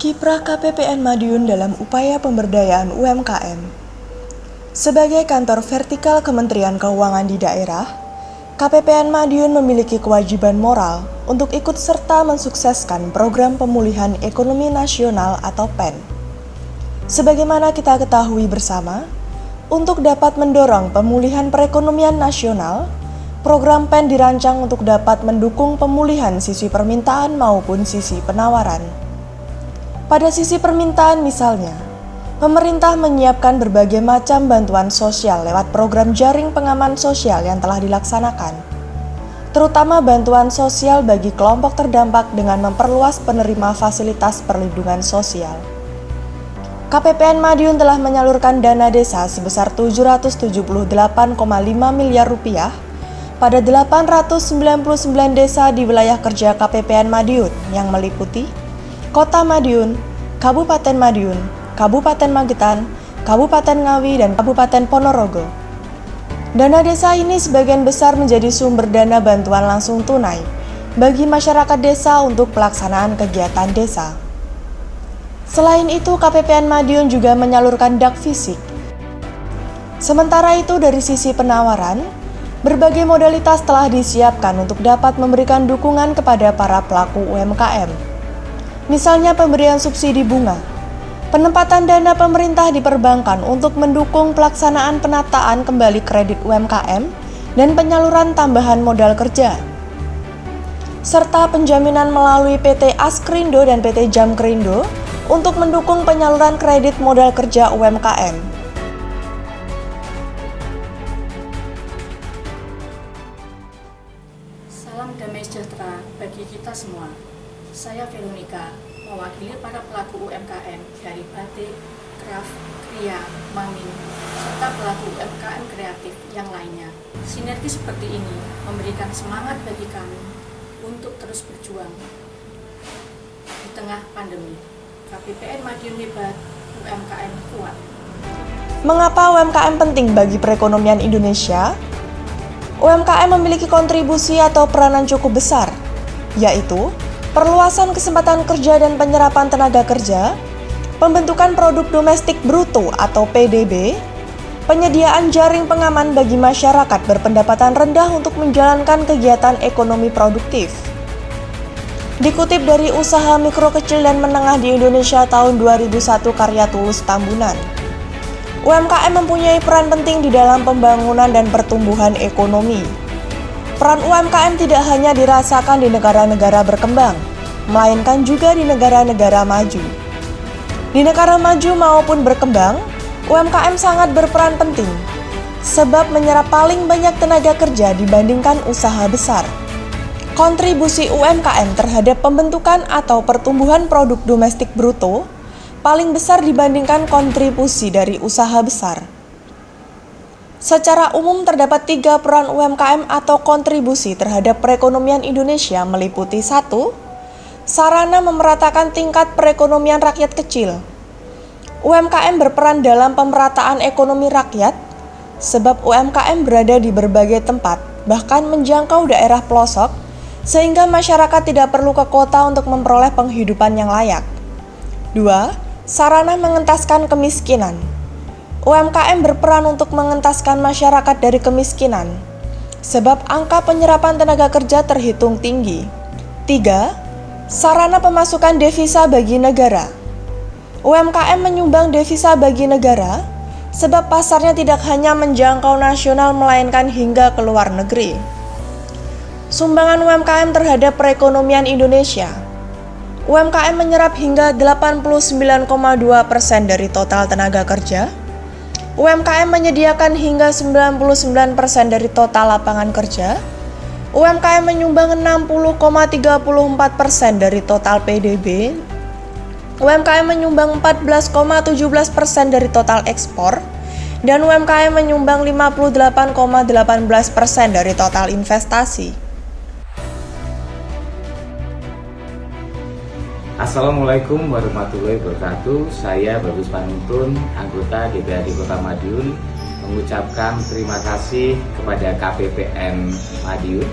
Kiprah KPPN Madiun dalam upaya pemberdayaan UMKM. Sebagai kantor vertikal Kementerian Keuangan di daerah, KPPN Madiun memiliki kewajiban moral untuk ikut serta mensukseskan Program Pemulihan Ekonomi Nasional atau PEN. Sebagaimana kita ketahui bersama, untuk dapat mendorong pemulihan perekonomian nasional, program PEN dirancang untuk dapat mendukung pemulihan sisi permintaan maupun sisi penawaran. Pada sisi permintaan misalnya, pemerintah menyiapkan berbagai macam bantuan sosial lewat program jaring pengaman sosial yang telah dilaksanakan, terutama bantuan sosial bagi kelompok terdampak dengan memperluas penerima fasilitas perlindungan sosial. KPPN Madiun telah menyalurkan dana desa sebesar Rp778,5 miliar pada 899 desa di wilayah kerja KPPN Madiun yang meliputi Kota Madiun, Kabupaten Madiun, Kabupaten Magetan, Kabupaten Ngawi, dan Kabupaten Ponorogo. Dana desa ini sebagian besar menjadi sumber dana bantuan langsung tunai bagi masyarakat desa untuk pelaksanaan kegiatan desa. Selain itu, KPPN Madiun juga menyalurkan dak fisik. Sementara itu, dari sisi penawaran, berbagai modalitas telah disiapkan untuk dapat memberikan dukungan kepada para pelaku UMKM. Misalnya pemberian subsidi bunga, penempatan dana pemerintah di perbankan untuk mendukung pelaksanaan penataan kembali kredit UMKM dan penyaluran tambahan modal kerja, serta penjaminan melalui PT Askrindo dan PT Jamkrindo untuk mendukung penyaluran kredit modal kerja UMKM. Salam damai sejahtera bagi kita semua. Saya Veronica, mewakili para pelaku UMKM dari batik, craft, kria, mamin, serta pelaku UMKM kreatif yang lainnya. Sinergi seperti ini memberikan semangat bagi kami untuk terus berjuang di tengah pandemi. KPPN Madiun hebat, UMKM kuat. Mengapa UMKM penting bagi perekonomian Indonesia? UMKM memiliki kontribusi atau peranan cukup besar, yaitu perluasan kesempatan kerja dan penyerapan tenaga kerja, pembentukan produk domestik bruto atau PDB, penyediaan jaring pengaman bagi masyarakat berpendapatan rendah untuk menjalankan kegiatan ekonomi produktif. Dikutip dari Usaha Mikro Kecil dan Menengah di Indonesia tahun 2001 karya Tulus Tambunan, UMKM mempunyai peran penting di dalam pembangunan dan pertumbuhan ekonomi. Peran UMKM tidak hanya dirasakan di negara-negara berkembang, melainkan juga di negara-negara maju. Di negara maju maupun berkembang, UMKM sangat berperan penting, sebab menyerap paling banyak tenaga kerja dibandingkan usaha besar. Kontribusi UMKM terhadap pembentukan atau pertumbuhan produk domestik bruto paling besar dibandingkan kontribusi dari usaha besar. Secara umum terdapat 3 peran UMKM atau kontribusi terhadap perekonomian Indonesia meliputi 1. Sarana memeratakan tingkat perekonomian rakyat kecil. UMKM berperan dalam pemerataan ekonomi rakyat, sebab UMKM berada di berbagai tempat, bahkan menjangkau daerah pelosok, sehingga masyarakat tidak perlu ke kota untuk memperoleh penghidupan yang layak. 2. Sarana mengentaskan kemiskinan. UMKM berperan untuk mengentaskan masyarakat dari kemiskinan, sebab angka penyerapan tenaga kerja terhitung tinggi. 3. Sarana pemasukan devisa bagi negara. UMKM menyumbang devisa bagi negara, sebab pasarnya tidak hanya menjangkau nasional melainkan hingga ke luar negeri. Sumbangan UMKM terhadap perekonomian Indonesia. UMKM menyerap hingga 89,2% dari total tenaga kerja. UMKM menyediakan hingga 99% dari total lapangan kerja. UMKM menyumbang 60,34% dari total PDB. UMKM menyumbang 14,17% dari total ekspor. Dan UMKM menyumbang 58,18% dari total investasi. Assalamualaikum warahmatullahi wabarakatuh. Saya Bagus Panuntun, anggota DPRD Kota Madiun, mengucapkan terima kasih kepada KPPN Madiun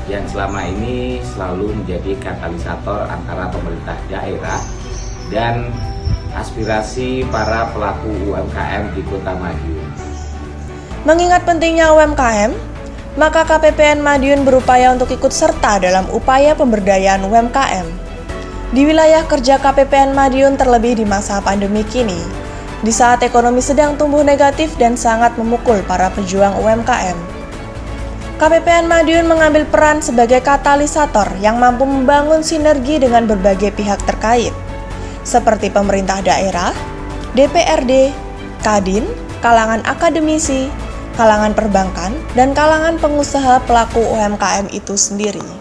yang selama ini selalu menjadi katalisator antara pemerintah daerah dan aspirasi para pelaku UMKM di Kota Madiun. Mengingat pentingnya UMKM, maka KPPN Madiun berupaya untuk ikut serta dalam upaya pemberdayaan UMKM. Di wilayah kerja KPPN Madiun terlebih di masa pandemi kini, di saat ekonomi sedang tumbuh negatif dan sangat memukul para pejuang UMKM. KPPN Madiun mengambil peran sebagai katalisator yang mampu membangun sinergi dengan berbagai pihak terkait, seperti pemerintah daerah, DPRD, Kadin, kalangan akademisi, kalangan perbankan, dan kalangan pengusaha pelaku UMKM itu sendiri.